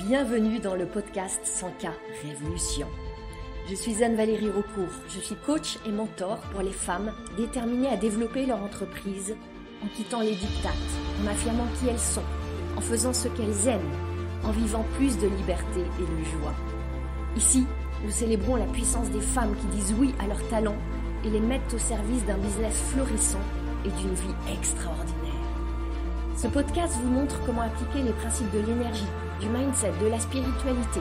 Bienvenue dans le podcast 100K Révolution. Je suis Anne-Valérie Raucourt, je suis coach et mentor pour les femmes déterminées à développer leur entreprise en quittant les diktats, en affirmant qui elles sont, en faisant ce qu'elles aiment, en vivant plus de liberté et de joie. Ici, nous célébrons la puissance des femmes qui disent oui à leurs talents et les mettent au service d'un business florissant et d'une vie extraordinaire. Ce podcast vous montre comment appliquer les principes de l'énergie, du mindset, de la spiritualité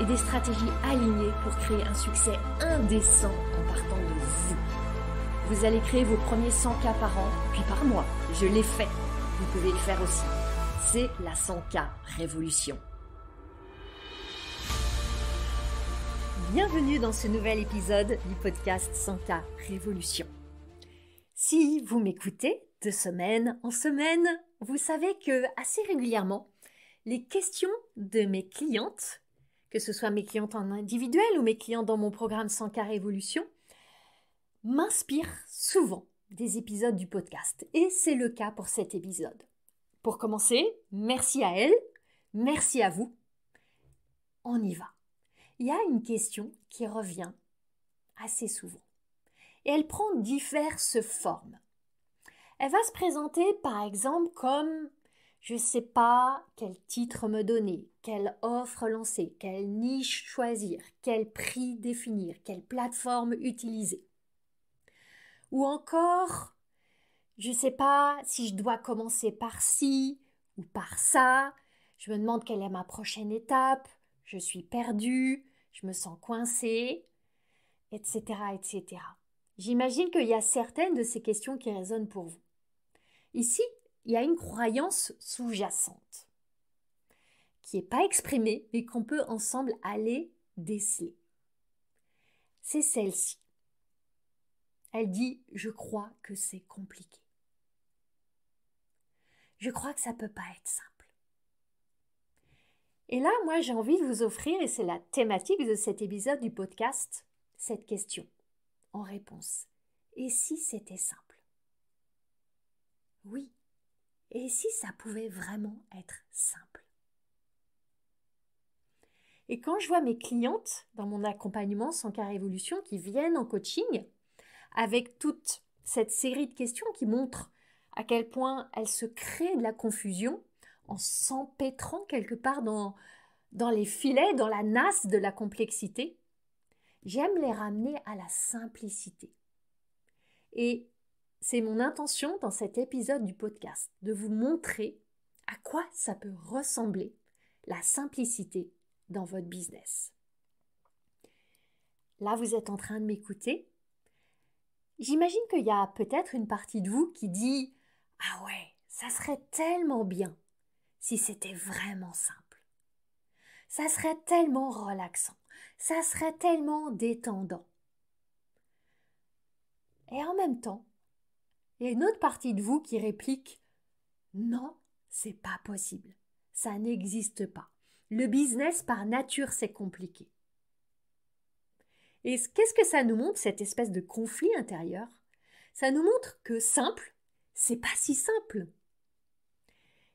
et des stratégies alignées pour créer un succès indécent en partant de vous. Vous allez créer vos premiers 100K par an, puis par mois. Je l'ai fait. Vous pouvez le faire aussi. C'est la 100K Révolution. Bienvenue dans ce nouvel épisode du podcast 100K Révolution. Si vous m'écoutez de semaine en semaine, vous savez que assez régulièrement, les questions de mes clientes, que ce soit mes clientes en individuel ou mes clients dans mon programme 100K Révolution, m'inspirent souvent des épisodes du podcast. Et c'est le cas pour cet épisode. Pour commencer, merci à elle, merci à vous. On y va. Il y a une question qui revient assez souvent. Et elle prend diverses formes. Elle va se présenter par exemple comme je ne sais pas quel titre me donner, quelle offre lancer, quelle niche choisir, quel prix définir, quelle plateforme utiliser. Ou encore, je ne sais pas si je dois commencer par ci ou par ça, je me demande quelle est ma prochaine étape, je suis perdue, je me sens coincée, etc., etc. J'imagine qu'il y a certaines de ces questions qui résonnent pour vous. Ici, il y a une croyance sous-jacente qui n'est pas exprimée mais qu'on peut ensemble aller déceler. C'est celle-ci. Elle dit « Je crois que c'est compliqué. Je crois que ça ne peut pas être simple. » Et là, moi, j'ai envie de vous offrir, et c'est la thématique de cet épisode du podcast, cette question en réponse. Et si c'était simple? Oui. Et si ça pouvait vraiment être simple? Et quand je vois mes clientes dans mon accompagnement 100K Révolution qui viennent en coaching avec toute cette série de questions qui montrent à quel point elles se créent de la confusion en s'empêtrant quelque part dans les filets, dans la nasse de la complexité, j'aime les ramener à la simplicité. Et c'est mon intention dans cet épisode du podcast de vous montrer à quoi ça peut ressembler la simplicité dans votre business. Là, vous êtes en train de m'écouter. J'imagine qu'il y a peut-être une partie de vous qui dit « Ah ouais, ça serait tellement bien si c'était vraiment simple. Ça serait tellement relaxant. Ça serait tellement détendant. » Et en même temps, il y a une autre partie de vous qui réplique « Non, c'est pas possible. Ça n'existe pas. Le business par nature, c'est compliqué. » Et qu'est-ce que ça nous montre, cette espèce de conflit intérieur? Ça nous montre que simple, c'est pas si simple.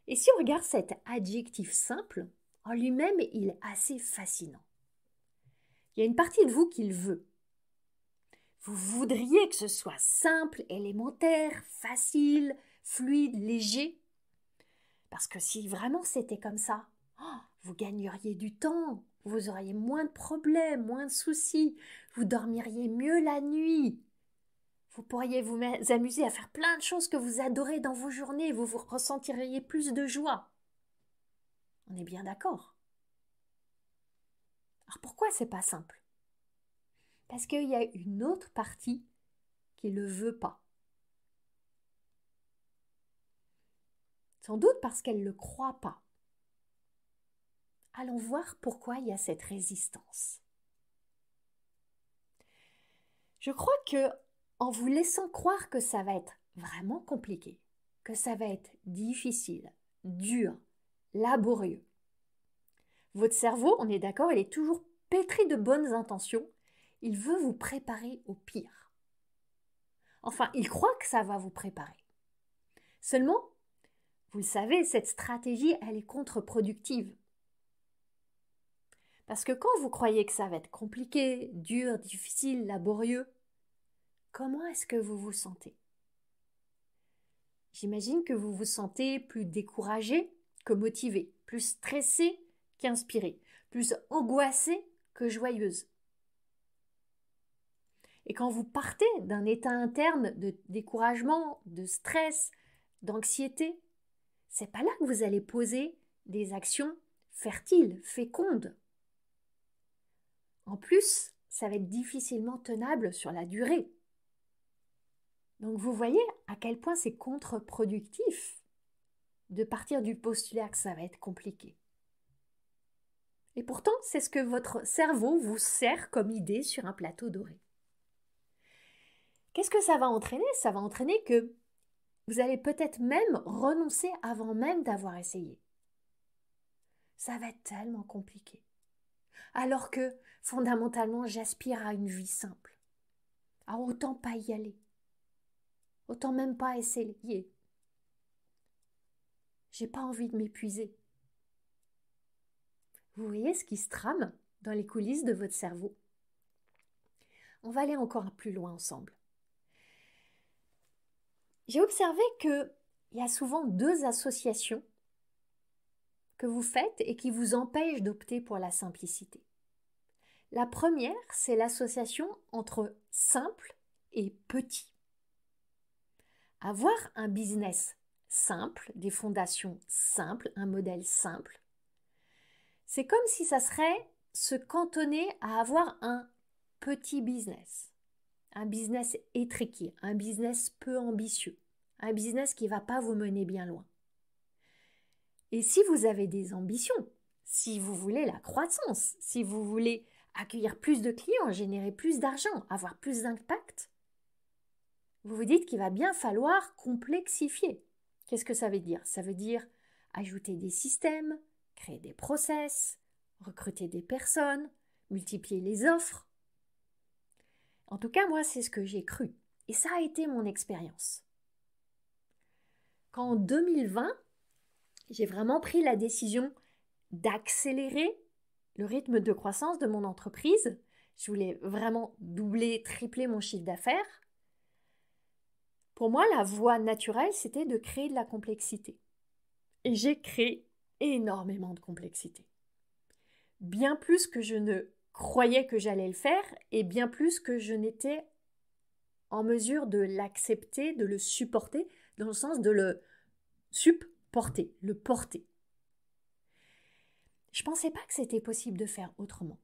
Et si on regarde cet adjectif simple, en lui-même, il est assez fascinant. Il y a une partie de vous qui le veut. Vous voudriez que ce soit simple, élémentaire, facile, fluide, léger. Parce que si vraiment c'était comme ça, vous gagneriez du temps, vous auriez moins de problèmes, moins de soucis, vous dormiriez mieux la nuit. Vous pourriez vous amuser à faire plein de choses que vous adorez dans vos journées, vous ressentiriez plus de joie. On est bien d'accord. Alors pourquoi c'est pas simple? Parce qu'il y a une autre partie qui ne le veut pas. Sans doute parce qu'elle ne le croit pas. Allons voir pourquoi il y a cette résistance. Je crois que en vous laissant croire que ça va être vraiment compliqué, que ça va être difficile, dur, laborieux, votre cerveau, on est d'accord, il est toujours pétri de bonnes intentions. Il veut vous préparer au pire. Enfin, il croit que ça va vous préparer. Seulement, vous le savez, cette stratégie, elle est contre-productive. Parce que quand vous croyez que ça va être compliqué, dur, difficile, laborieux, comment est-ce que vous vous sentez? J'imagine que vous vous sentez plus découragé que motivé, plus stressé qu'inspiré, plus angoissé que joyeuse. Et quand vous partez d'un état interne de découragement, de stress, d'anxiété, c'est pas là que vous allez poser des actions fertiles, fécondes. En plus, ça va être difficilement tenable sur la durée. Donc vous voyez à quel point c'est contre-productif de partir du postulat que ça va être compliqué. Et pourtant, c'est ce que votre cerveau vous sert comme idée sur un plateau doré. Qu'est-ce que ça va entraîner? Ça va entraîner que vous allez peut-être même renoncer avant même d'avoir essayé. Ça va être tellement compliqué. Alors que, fondamentalement, j'aspire à une vie simple. À autant pas y aller. Autant même pas essayer. J'ai pas envie de m'épuiser. Vous voyez ce qui se trame dans les coulisses de votre cerveau? On va aller encore plus loin ensemble. J'ai observé qu'il y a souvent deux associations que vous faites et qui vous empêchent d'opter pour la simplicité. La première, c'est l'association entre simple et petit. Avoir un business simple, des fondations simples, un modèle simple, c'est comme si ça serait se cantonner à avoir un petit business étriqué, un business peu ambitieux, un business qui ne va pas vous mener bien loin. Et si vous avez des ambitions, si vous voulez la croissance, si vous voulez accueillir plus de clients, générer plus d'argent, avoir plus d'impact, vous vous dites qu'il va bien falloir complexifier. Qu'est-ce que ça veut dire? Ça veut dire ajouter des systèmes, créer des process, recruter des personnes, multiplier les offres. En tout cas, moi, c'est ce que j'ai cru. Et ça a été mon expérience. Qu'en 2020, j'ai vraiment pris la décision d'accélérer le rythme de croissance de mon entreprise. Je voulais vraiment doubler, tripler mon chiffre d'affaires. Pour moi, la voie naturelle, c'était de créer de la complexité. Et j'ai créé énormément de complexité. Bien plus que je ne croyais que j'allais le faire et bien plus que je n'étais en mesure de l'accepter, de le supporter, dans le sens de le supporter, le porter. Je ne pensais pas que c'était possible de faire autrement.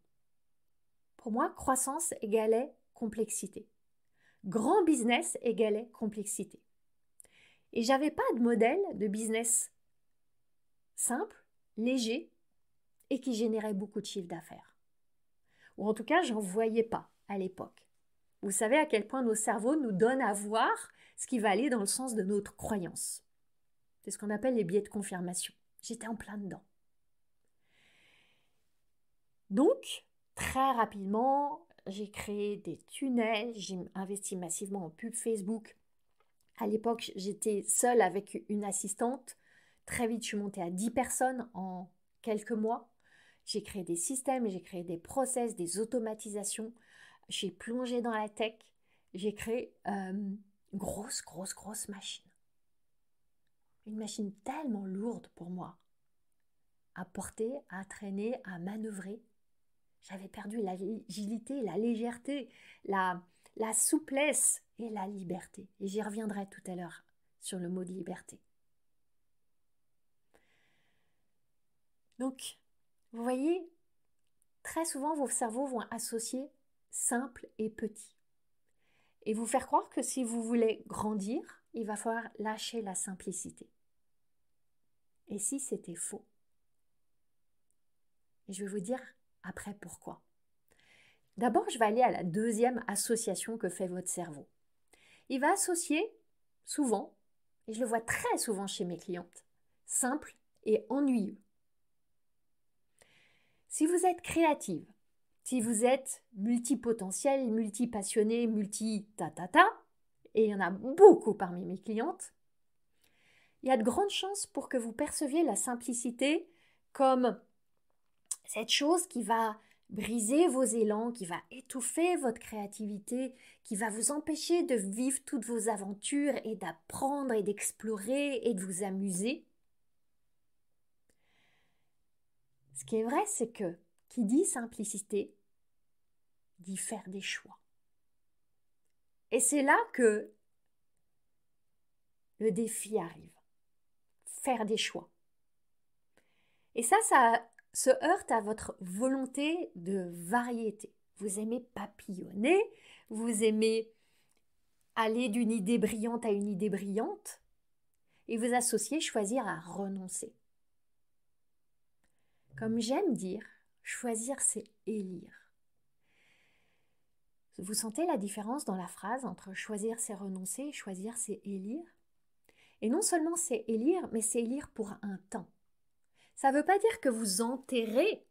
Pour moi, croissance égalait complexité. Grand business égalait complexité. Et j'avais pas de modèle de business simple, léger et qui générait beaucoup de chiffre d'affaires. Ou en tout cas, j'en voyais pas à l'époque. Vous savez à quel point nos cerveaux nous donnent à voir ce qui va aller dans le sens de notre croyance. C'est ce qu'on appelle les biais de confirmation. J'étais en plein dedans. Donc, très rapidement, j'ai créé des tunnels, j'ai investi massivement en pub Facebook. À l'époque, j'étais seule avec une assistante. Très vite, je suis montée à 10 personnes en quelques mois. J'ai créé des systèmes, j'ai créé des process, des automatisations. J'ai plongé dans la tech. J'ai créé une grosse machine. Une machine tellement lourde pour moi. À porter, à traîner, à manœuvrer. J'avais perdu l'agilité, la légèreté, la souplesse et la liberté. Et j'y reviendrai tout à l'heure sur le mot de liberté. Donc, vous voyez, très souvent, vos cerveaux vont associer simple et petit. Et vous faire croire que si vous voulez grandir, il va falloir lâcher la simplicité. Et si c'était faux? Et je vais vous dire après pourquoi. D'abord, je vais aller à la deuxième association que fait votre cerveau. Il va associer souvent, et je le vois très souvent chez mes clientes, simple et ennuyeux. Si vous êtes créative, si vous êtes multipotentiel, multipassionné, multi-ta-ta-ta, et il y en a beaucoup parmi mes clientes, il y a de grandes chances pour que vous perceviez la simplicité comme Cette chose qui va briser vos élans, qui va étouffer votre créativité, qui va vous empêcher de vivre toutes vos aventures et d'apprendre et d'explorer et de vous amuser. Ce qui est vrai, c'est que qui dit simplicité dit faire des choix. Et c'est là que le défi arrive. Faire des choix. Et ça se heurte à votre volonté de variété. Vous aimez papillonner, vous aimez aller d'une idée brillante à une idée brillante, et vous associez choisir à renoncer. Comme j'aime dire, choisir c'est élire. Vous sentez la différence dans la phrase entre choisir c'est renoncer et choisir c'est élire? Et non seulement c'est élire, mais c'est élire pour un temps. Ça ne veut pas dire que vous enterrez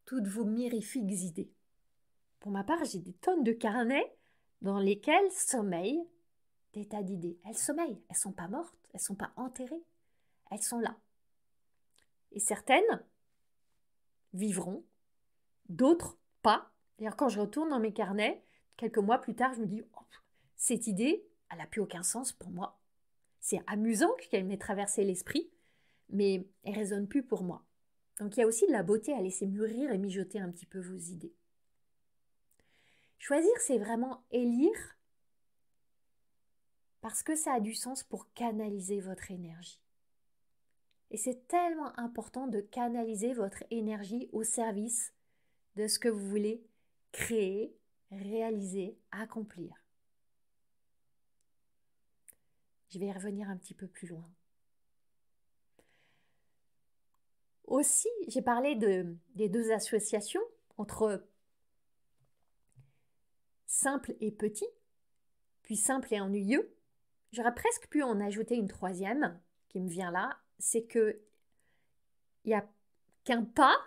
toutes vos mirifiques idées. Pour ma part, j'ai des tonnes de carnets dans lesquels sommeillent des tas d'idées. Elles sommeillent, elles ne sont pas mortes, elles ne sont pas enterrées, elles sont là. Et certaines vivront, d'autres pas. D'ailleurs, quand je retourne dans mes carnets, quelques mois plus tard, je me dis oh, cette idée, elle n'a plus aucun sens pour moi. C'est amusant qu'elle m'ait traversé l'esprit, mais elle ne résonne plus pour moi. Donc il y a aussi de la beauté à laisser mûrir et mijoter un petit peu vos idées. Choisir, c'est vraiment élire parce que ça a du sens pour canaliser votre énergie. Et c'est tellement important de canaliser votre énergie au service de ce que vous voulez créer, réaliser, accomplir. Je vais y revenir un petit peu plus loin. Aussi, j'ai parlé des deux associations entre simple et petit, puis simple et ennuyeux. J'aurais presque pu en ajouter une troisième qui me vient là, c'est que il n'y a qu'un pas,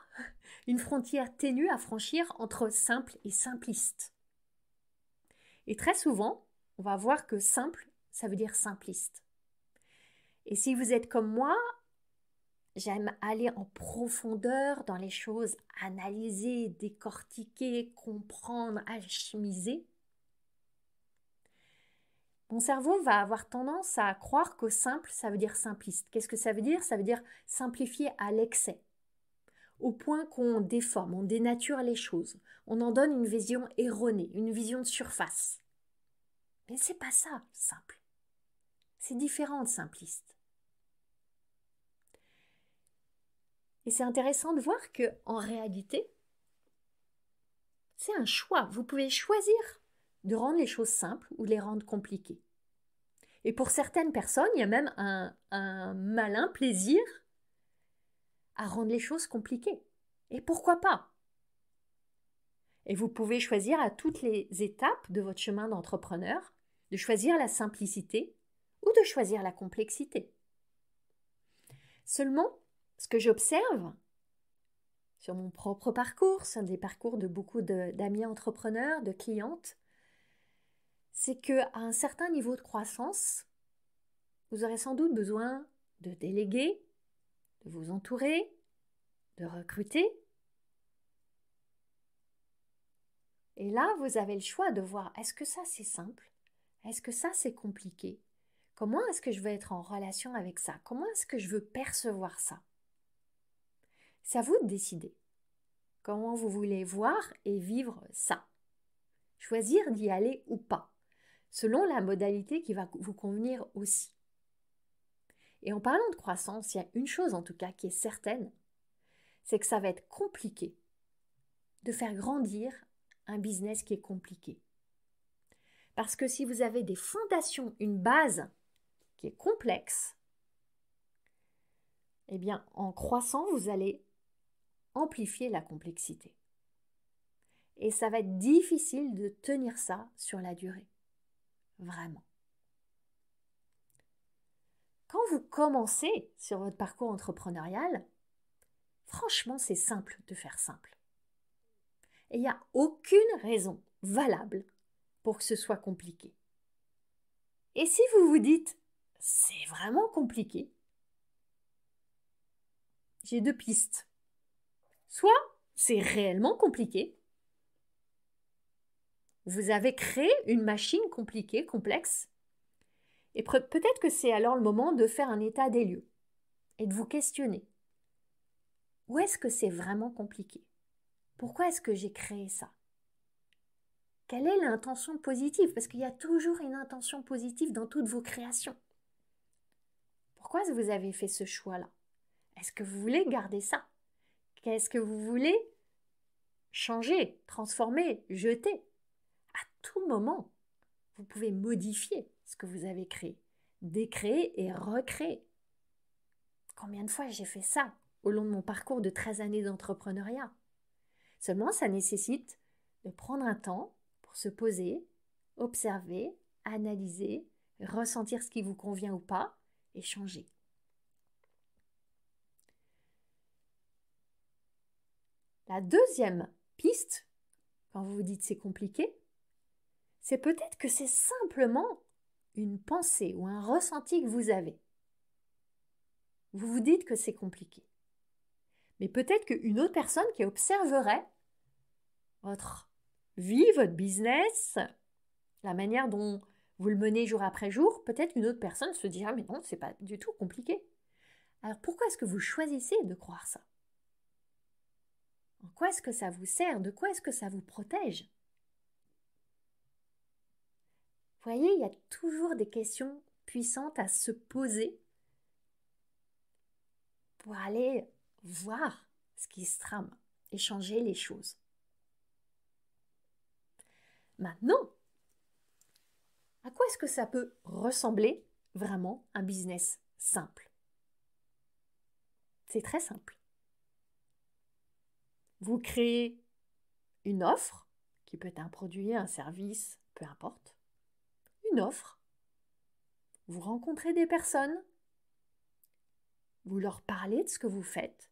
une frontière ténue à franchir entre simple et simpliste. Et très souvent, on va voir que simple, ça veut dire simpliste. Et si vous êtes comme moi, j'aime aller en profondeur dans les choses, analyser, décortiquer, comprendre, alchimiser. Mon cerveau va avoir tendance à croire que simple, ça veut dire simpliste. Qu'est-ce que ça veut dire? Ça veut dire simplifier à l'excès, au point qu'on déforme, on dénature les choses. On en donne une vision erronée, une vision de surface. Mais c'est pas ça, simple. C'est différent de simpliste. Et c'est intéressant de voir que, en réalité, c'est un choix. Vous pouvez choisir de rendre les choses simples ou de les rendre compliquées. Et pour certaines personnes, il y a même un malin plaisir à rendre les choses compliquées. Et pourquoi pas? Et vous pouvez choisir à toutes les étapes de votre chemin d'entrepreneur de choisir la simplicité ou de choisir la complexité. Seulement, ce que j'observe sur mon propre parcours, sur des parcours de beaucoup d'amis entrepreneurs, de clientes, c'est qu'à un certain niveau de croissance, vous aurez sans doute besoin de déléguer, de vous entourer, de recruter. Et là, vous avez le choix de voir, est-ce que ça c'est simple? Est-ce que ça c'est compliqué? Comment est-ce que je veux être en relation avec ça? Comment est-ce que je veux percevoir ça? C'est à vous de décider comment vous voulez voir et vivre ça. Choisir d'y aller ou pas, selon la modalité qui va vous convenir aussi. Et en parlant de croissance, il y a une chose en tout cas qui est certaine, c'est que ça va être compliqué de faire grandir un business qui est compliqué. Parce que si vous avez des fondations, une base qui est complexe, eh bien, en croissant, vous allez amplifier la complexité. Et ça va être difficile de tenir ça sur la durée. Vraiment. Quand vous commencez sur votre parcours entrepreneurial, franchement, c'est simple de faire simple. Et il n'y a aucune raison valable pour que ce soit compliqué. Et si vous vous dites, c'est vraiment compliqué, j'ai deux pistes. soit c'est réellement compliqué. Vous avez créé une machine compliquée, complexe, et peut-être que c'est alors le moment de faire un état des lieux et de vous questionner. Où est-ce que c'est vraiment compliqué? Pourquoi est-ce que j'ai créé ça? Quelle est l'intention positive? Parce qu'il y a toujours une intention positive dans toutes vos créations. Pourquoi est-ce que vous avez fait ce choix-là? Est-ce que vous voulez garder ça? Qu'est-ce que vous voulez changer, transformer, jeter? À tout moment, vous pouvez modifier ce que vous avez créé, décréer et recréer. Combien de fois j'ai fait ça au long de mon parcours de 13 années d'entrepreneuriat? Seulement, ça nécessite de prendre un temps pour se poser, observer, analyser, ressentir ce qui vous convient ou pas et changer. La deuxième piste, quand vous vous dites c'est compliqué, c'est peut-être que c'est simplement une pensée ou un ressenti que vous avez. Vous vous dites que c'est compliqué. Mais peut-être qu'une autre personne qui observerait votre vie, votre business, la manière dont vous le menez jour après jour, peut-être qu'une autre personne se dira « mais non, c'est pas du tout compliqué ». Alors pourquoi est-ce que vous choisissez de croire ça? En quoi est-ce que ça vous sert? De quoi est-ce que ça vous protège? Vous voyez, il y a toujours des questions puissantes à se poser pour aller voir ce qui se trame et changer les choses. Maintenant, à quoi est-ce que ça peut ressembler vraiment un business simple? C'est très simple. Vous créez une offre, qui peut être un produit, un service, peu importe. Une offre. Vous rencontrez des personnes, vous leur parlez de ce que vous faites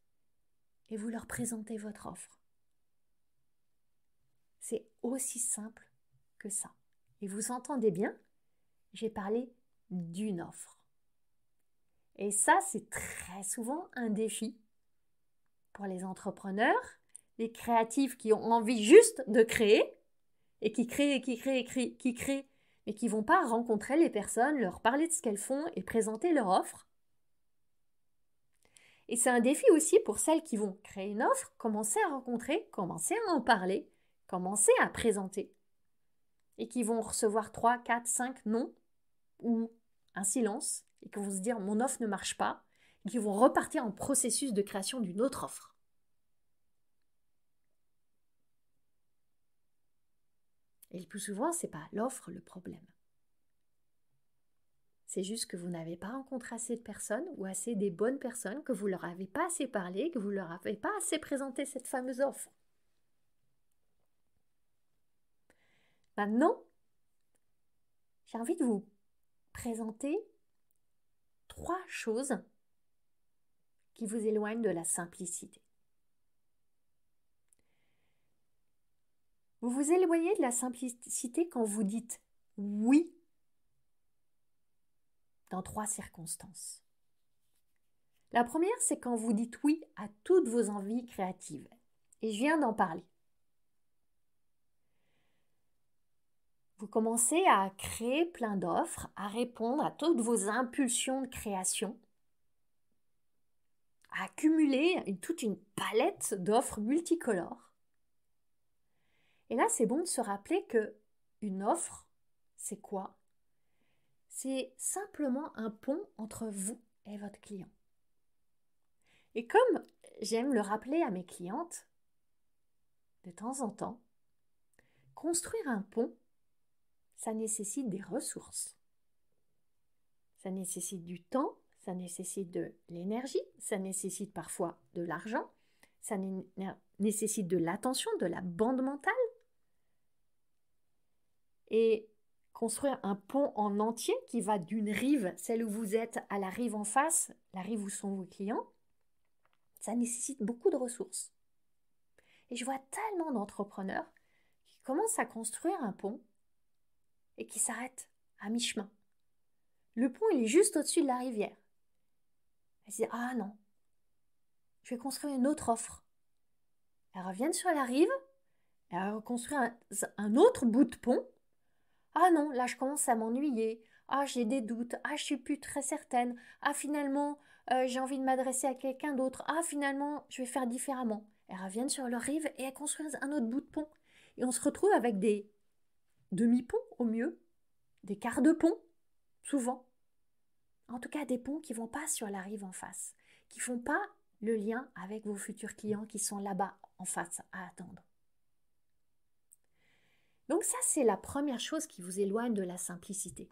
et vous leur présentez votre offre. C'est aussi simple que ça. Et vous entendez bien, j'ai parlé d'une offre. Et ça, c'est très souvent un défi pour les entrepreneurs, les créatifs qui ont envie juste de créer et qui créent, mais qui ne vont pas rencontrer les personnes, leur parler de ce qu'elles font et présenter leur offre. Et c'est un défi aussi pour celles qui vont créer une offre, commencer à rencontrer, commencer à en parler, commencer à présenter. Et qui vont recevoir 3, 4, 5 non ou un silence et qui vont se dire mon offre ne marche pas et qui vont repartir en processus de création d'une autre offre. Et le plus souvent, ce n'est pas l'offre le problème. C'est juste que vous n'avez pas rencontré assez de personnes ou assez des bonnes personnes, que vous ne leur avez pas assez parlé, que vous ne leur avez pas assez présenté cette fameuse offre. Maintenant, j'ai envie de vous présenter 3 choses qui vous éloignent de la simplicité. Vous vous éloignez de la simplicité quand vous dites oui dans 3 circonstances. La première, c'est quand vous dites oui à toutes vos envies créatives. Et je viens d'en parler. Vous commencez à créer plein d'offres, à répondre à toutes vos impulsions de création, à accumuler toute une palette d'offres multicolores. Et là, c'est bon de se rappeler que une offre, c'est quoi? C'est simplement un pont entre vous et votre client. Et comme j'aime le rappeler à mes clientes, de temps en temps, construire un pont, ça nécessite des ressources. Ça nécessite du temps, ça nécessite de l'énergie, ça nécessite parfois de l'argent, ça nécessite de l'attention, de la bande mentale. Et construire un pont en entier qui va d'une rive, celle où vous êtes, à la rive en face, la rive où sont vos clients, ça nécessite beaucoup de ressources. Et je vois tellement d'entrepreneurs qui commencent à construire un pont et qui s'arrêtent à mi-chemin. Le pont, il est juste au-dessus de la rivière. Ils se disent « Ah non, je vais construire une autre offre. elles reviennent sur la rive, elles reconstruisent un autre bout de pont. Ah non, là je commence à m'ennuyer. Ah, j'ai des doutes. Ah, je suis plus très certaine. Ah, finalement, j'ai envie de m'adresser à quelqu'un d'autre. Ah, finalement, je vais faire différemment. Elles reviennent sur leur rive et elles construisent un autre bout de pont. Et on se retrouve avec des demi-ponts au mieux, des quarts de pont, souvent. En tout cas, des ponts qui ne vont pas sur la rive en face, qui ne font pas le lien avec vos futurs clients qui sont là-bas en face à attendre. Donc ça, c'est la première chose qui vous éloigne de la simplicité.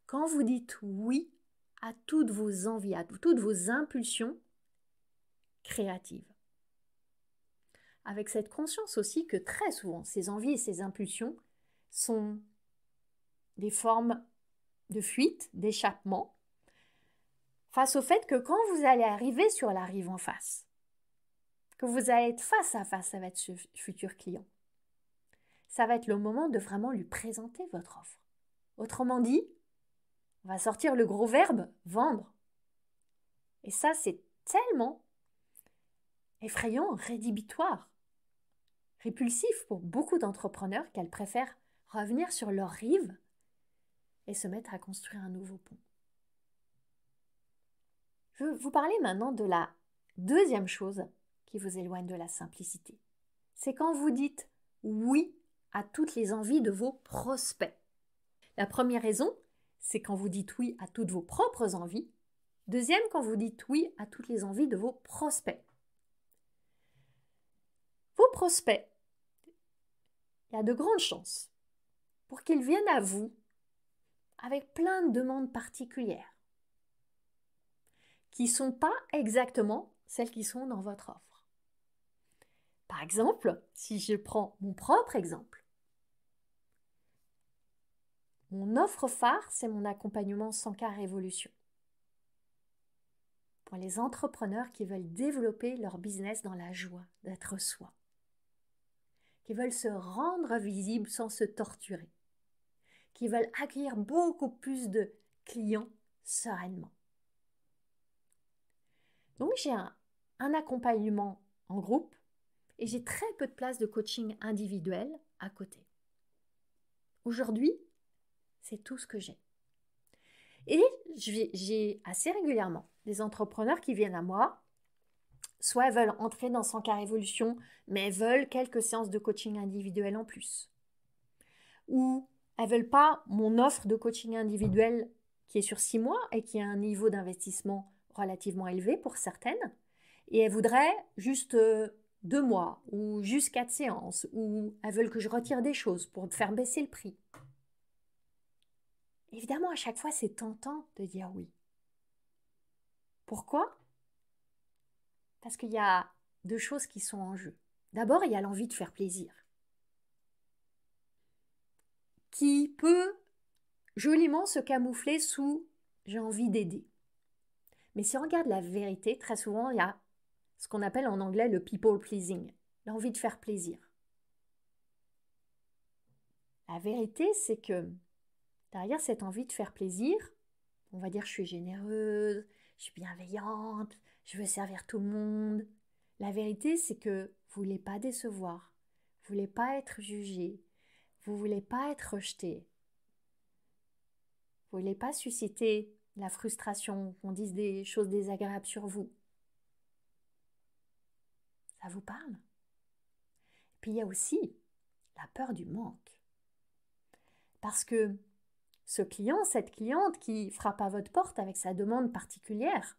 Quand vous dites oui à toutes vos envies, à toutes vos impulsions créatives. Avec cette conscience aussi que très souvent, ces envies et ces impulsions sont des formes de fuite, d'échappement, face au fait que quand vous allez arriver sur la rive en face, que vous allez être face à face avec ce futur client, ça va être le moment de vraiment lui présenter votre offre. Autrement dit, on va sortir le gros verbe « vendre ». Et ça, c'est tellement effrayant, rédhibitoire, répulsif pour beaucoup d'entrepreneurs qu'elles préfèrent revenir sur leur rive et se mettre à construire un nouveau pont. Je vais vous parler maintenant de la deuxième chose qui vous éloigne de la simplicité. C'est quand vous dites oui à toutes les envies de vos prospects. La première raison, c'est quand vous dites oui à toutes vos propres envies. Deuxième, quand vous dites oui à toutes les envies de vos prospects. Vos prospects, il y a de grandes chances pour qu'ils viennent à vous avec plein de demandes particulières qui ne sont pas exactement celles qui sont dans votre offre. Par exemple, si je prends mon propre exemple, mon offre phare, c'est mon accompagnement 100K Révolution. Pour les entrepreneurs qui veulent développer leur business dans la joie d'être soi, qui veulent se rendre visibles sans se torturer, qui veulent accueillir beaucoup plus de clients sereinement. Donc j'ai un accompagnement en groupe et j'ai très peu de place de coaching individuel à côté. Aujourd'hui, c'est tout ce que j'ai. Et j'ai assez régulièrement des entrepreneurs qui viennent à moi, soit elles veulent entrer dans 100K Révolution, mais elles veulent quelques séances de coaching individuel en plus. Ou elles ne veulent pas mon offre de coaching individuel qui est sur 6 mois et qui a un niveau d'investissement relativement élevé pour certaines. Et elles voudraient juste 2 mois ou juste 4 séances, ou elles veulent que je retire des choses pour faire baisser le prix. Évidemment, à chaque fois, c'est tentant de dire oui. Pourquoi ? Parce qu'il y a 2 choses qui sont en jeu. D'abord, il y a l'envie de faire plaisir, qui peut joliment se camoufler sous « j'ai envie d'aider ». Mais si on regarde la vérité, très souvent, il y a ce qu'on appelle en anglais le people pleasing, l'envie de faire plaisir. La vérité, c'est que derrière cette envie de faire plaisir, on va dire je suis généreuse, je suis bienveillante, je veux servir tout le monde. La vérité, c'est que vous ne voulez pas décevoir, vous ne voulez pas être jugé, vous ne voulez pas être rejeté. Vous ne voulez pas susciter la frustration, qu'on dise des choses désagréables sur vous. Ça vous parle ? Puis il y a aussi la peur du manque. Parce que ce client, cette cliente qui frappe à votre porte avec sa demande particulière,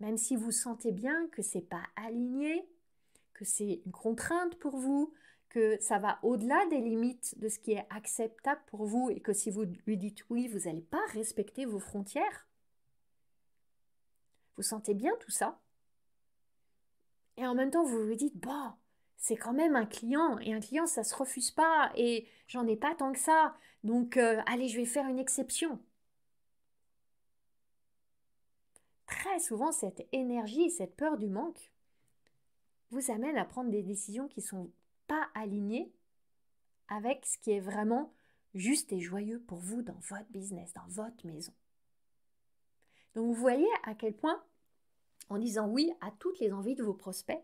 même si vous sentez bien que ce n'est pas aligné, que c'est une contrainte pour vous, que ça va au-delà des limites de ce qui est acceptable pour vous et que si vous lui dites oui, vous n'allez pas respecter vos frontières. Vous sentez bien tout ça. Et en même temps, vous vous dites, bon, c'est quand même un client, et un client, ça ne se refuse pas, et j'en ai pas tant que ça, donc allez, je vais faire une exception. Très souvent, cette énergie, cette peur du manque vous amène à prendre des décisions qui ne sont pas alignées avec ce qui est vraiment juste et joyeux pour vous dans votre business, dans votre maison. Donc vous voyez à quel point en disant oui à toutes les envies de vos prospects,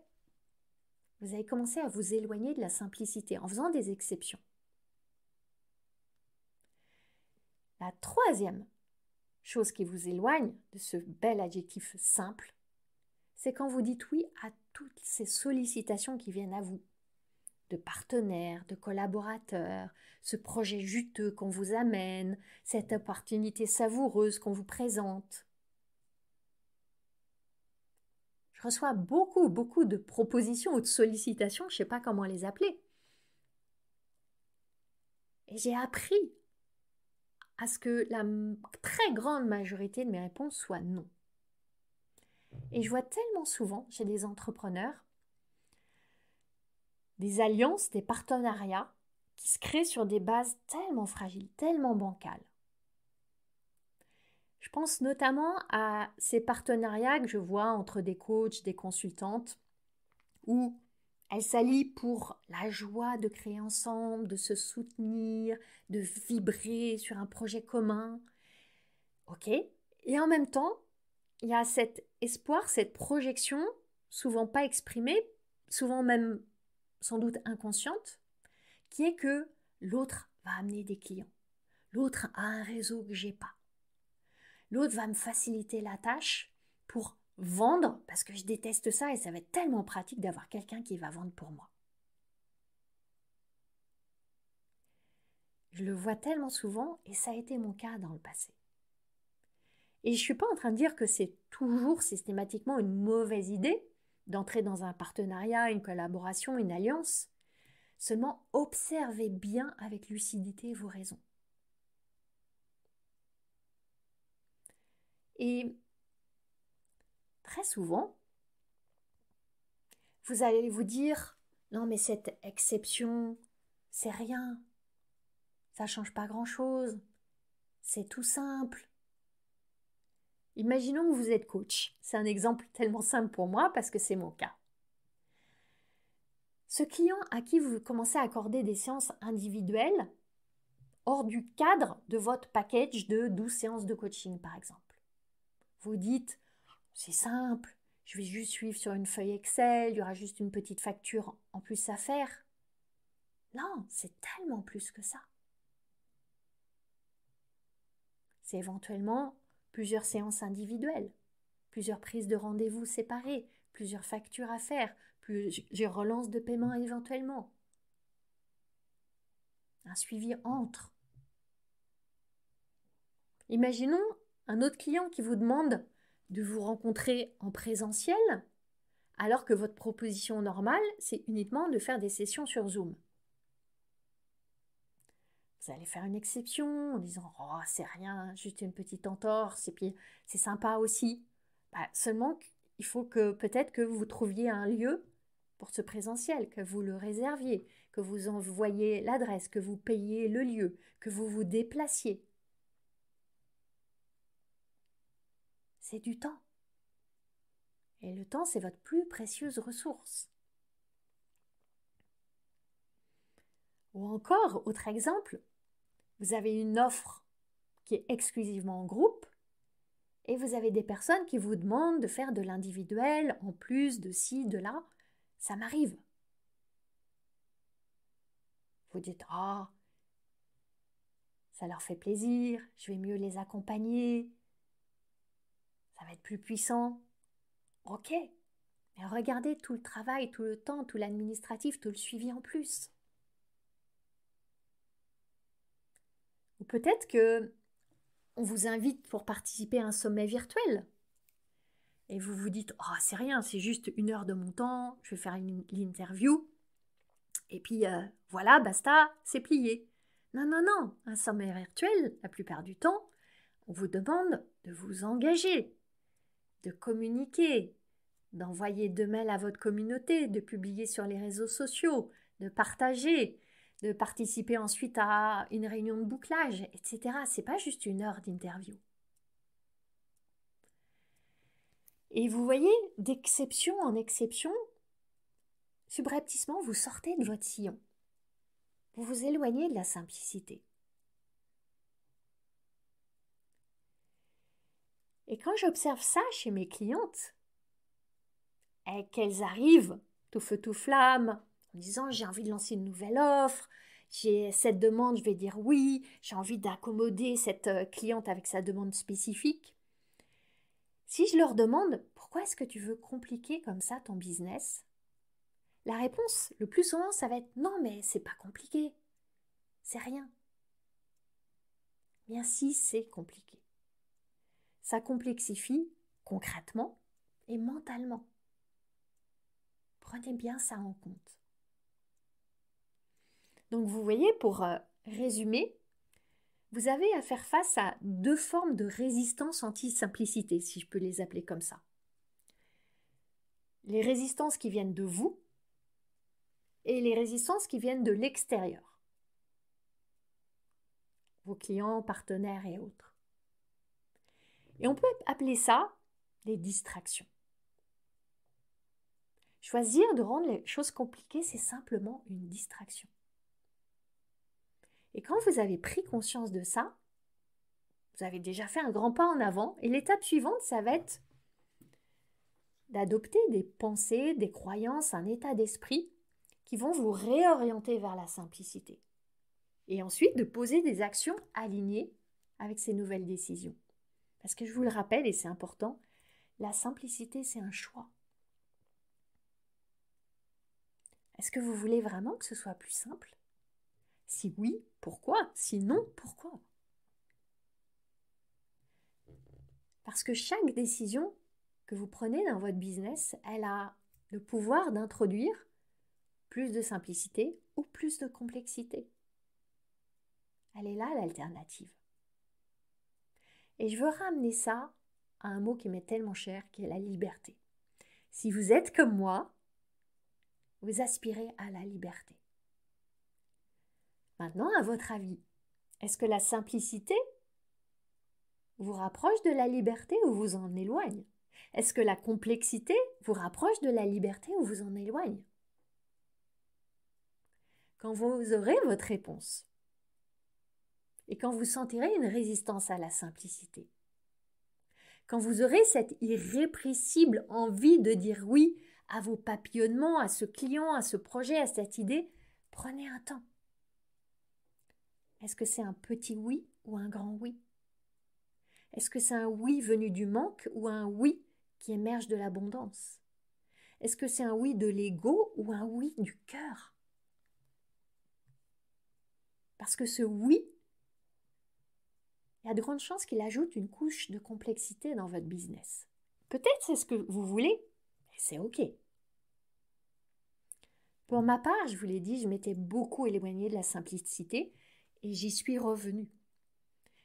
vous allez commencer à vous éloigner de la simplicité en faisant des exceptions. La troisième chose qui vous éloigne de ce bel adjectif simple, c'est quand vous dites oui à toutes ces sollicitations qui viennent à vous, de partenaires, de collaborateurs, ce projet juteux qu'on vous amène, cette opportunité savoureuse qu'on vous présente. Je reçois beaucoup de propositions ou de sollicitations, je ne sais pas comment les appeler. Et j'ai appris à ce que la très grande majorité de mes réponses soient non. Et je vois tellement souvent chez des entrepreneurs des alliances, des partenariats qui se créent sur des bases tellement fragiles, tellement bancales. Je pense notamment à ces partenariats que je vois entre des coachs, des consultantes, où elles s'allient pour la joie de créer ensemble, de se soutenir, de vibrer sur un projet commun. Ok. Et en même temps, il y a cet espoir, cette projection, souvent pas exprimée, souvent même sans doute inconsciente, qui est que l'autre va amener des clients. L'autre a un réseau que j'ai pas. L'autre va me faciliter la tâche pour vendre, parce que je déteste ça et ça va être tellement pratique d'avoir quelqu'un qui va vendre pour moi. Je le vois tellement souvent et ça a été mon cas dans le passé. Et je ne suis pas en train de dire que c'est toujours systématiquement une mauvaise idée d'entrer dans un partenariat, une collaboration, une alliance. Seulement, observez bien avec lucidité vos raisons. Et très souvent, vous allez vous dire « Non, mais cette exception, c'est rien. Ça ne change pas grand-chose. C'est tout simple. » Imaginons que vous êtes coach. C'est un exemple tellement simple pour moi parce que c'est mon cas. Ce client à qui vous commencez à accorder des séances individuelles, hors du cadre de votre package de 12 séances de coaching, par exemple. Vous dites, c'est simple, je vais juste suivre sur une feuille Excel, il y aura juste une petite facture en plus à faire. Non, c'est tellement plus que ça. C'est éventuellement plusieurs séances individuelles, plusieurs prises de rendez-vous séparées, plusieurs factures à faire, plusieurs relances de paiement éventuellement. Un suivi entre. Imaginons un autre client qui vous demande de vous rencontrer en présentiel, alors que votre proposition normale, c'est uniquement de faire des sessions sur Zoom. Vous allez faire une exception en disant « Oh, c'est rien, juste une petite entorse, et puis c'est sympa aussi. » Seulement, il faut que peut-être que vous trouviez un lieu pour ce présentiel, que vous le réserviez, que vous envoyiez l'adresse, que vous payiez le lieu, que vous vous déplaciez. C'est du temps. Et le temps, c'est votre plus précieuse ressource. Ou encore, autre exemple, vous avez une offre qui est exclusivement en groupe et vous avez des personnes qui vous demandent de faire de l'individuel en plus de ci, de là. Ça m'arrive. Vous dites « Ah, ça leur fait plaisir, je vais mieux les accompagner, ça va être plus puissant. » Ok, mais regardez tout le travail, tout le temps, tout l'administratif, tout le suivi en plus. Ou peut-être que on vous invite pour participer à un sommet virtuel. Et vous vous dites, oh, c'est rien, c'est juste 1 heure de mon temps, je vais faire l'interview. Et puis voilà, basta, c'est plié. Non, non, non, un sommet virtuel, la plupart du temps, on vous demande de vous engager, de communiquer, d'envoyer 2 mails à votre communauté, de publier sur les réseaux sociaux, de partager, de participer ensuite à une réunion de bouclage, etc. C'est pas juste 1 heure d'interview. Et vous voyez, d'exception en exception, subrepticement, vous sortez de votre sillon. Vous vous éloignez de la simplicité. Et quand j'observe ça chez mes clientes, et qu'elles arrivent tout feu tout flamme en disant j'ai envie de lancer une nouvelle offre, j'ai cette demande, je vais dire oui, j'ai envie d'accommoder cette cliente avec sa demande spécifique. Si je leur demande pourquoi est-ce que tu veux compliquer comme ça ton business, la réponse, le plus souvent, ça va être non mais c'est pas compliqué, c'est rien. Bien si c'est compliqué. Ça complexifie concrètement et mentalement. Prenez bien ça en compte. Donc vous voyez, pour résumer, vous avez à faire face à 2 formes de résistance anti-simplicité, si je peux les appeler comme ça. Les résistances qui viennent de vous et les résistances qui viennent de l'extérieur. Vos clients, partenaires et autres. Et on peut appeler ça des distractions. Choisir de rendre les choses compliquées, c'est simplement une distraction. Et quand vous avez pris conscience de ça, vous avez déjà fait un grand pas en avant. Et l'étape suivante, ça va être d'adopter des pensées, des croyances, un état d'esprit qui vont vous réorienter vers la simplicité. Et ensuite, de poser des actions alignées avec ces nouvelles décisions. Parce que je vous le rappelle, et c'est important, la simplicité, c'est un choix. Est-ce que vous voulez vraiment que ce soit plus simple ? Si oui, pourquoi ? Si non, pourquoi ? Parce que chaque décision que vous prenez dans votre business, elle a le pouvoir d'introduire plus de simplicité ou plus de complexité. Elle est là l'alternative. Et je veux ramener ça à un mot qui m'est tellement cher, qui est la liberté. Si vous êtes comme moi, vous aspirez à la liberté. Maintenant, à votre avis, est-ce que la simplicité vous rapproche de la liberté ou vous en éloigne ? Est-ce que la complexité vous rapproche de la liberté ou vous en éloigne ? Quand vous aurez votre réponse et quand vous sentirez une résistance à la simplicité, quand vous aurez cette irrépressible envie de dire oui à vos papillonnements, à ce client, à ce projet, à cette idée, prenez un temps. Est-ce que c'est un petit oui ou un grand oui ? Est-ce que c'est un oui venu du manque ou un oui qui émerge de l'abondance ? Est-ce que c'est un oui de l'ego ou un oui du cœur ? Parce que ce oui, il y a de grandes chances qu'il ajoute une couche de complexité dans votre business. Peut-être c'est ce que vous voulez, et c'est OK. Pour ma part, je vous l'ai dit, je m'étais beaucoup éloignée de la simplicité et j'y suis revenue.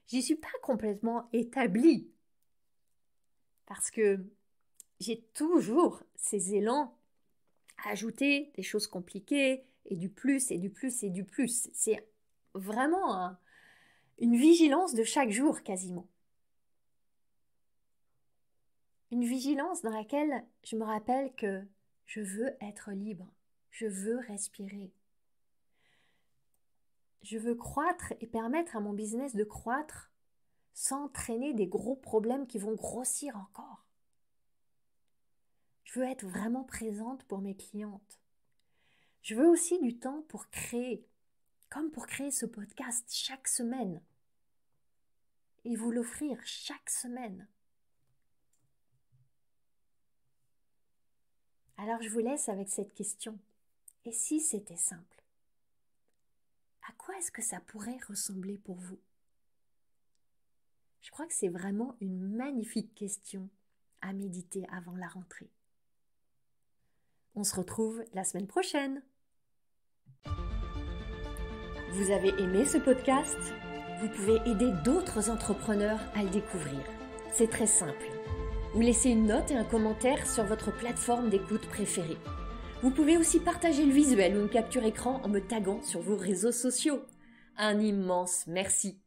J'y suis pas complètement établie parce que j'ai toujours ces élans à ajouter des choses compliquées et du plus et du plus et du plus. C'est vraiment une vigilance de chaque jour quasiment. Une vigilance dans laquelle je me rappelle que je veux être libre, je veux respirer. Je veux croître et permettre à mon business de croître sans traîner des gros problèmes qui vont grossir encore. Je veux être vraiment présente pour mes clientes. Je veux aussi du temps pour créer, comme pour créer ce podcast chaque semaine et vous l'offrir chaque semaine. Alors je vous laisse avec cette question. Et si c'était simple ? À quoi est-ce que ça pourrait ressembler pour vous ? Je crois que c'est vraiment une magnifique question à méditer avant la rentrée. On se retrouve la semaine prochaine. Vous avez aimé ce podcast ? Vous pouvez aider d'autres entrepreneurs à le découvrir. C'est très simple. Vous laissez une note et un commentaire sur votre plateforme d'écoute préférée. Vous pouvez aussi partager le visuel ou une capture écran en me taguant sur vos réseaux sociaux. Un immense merci.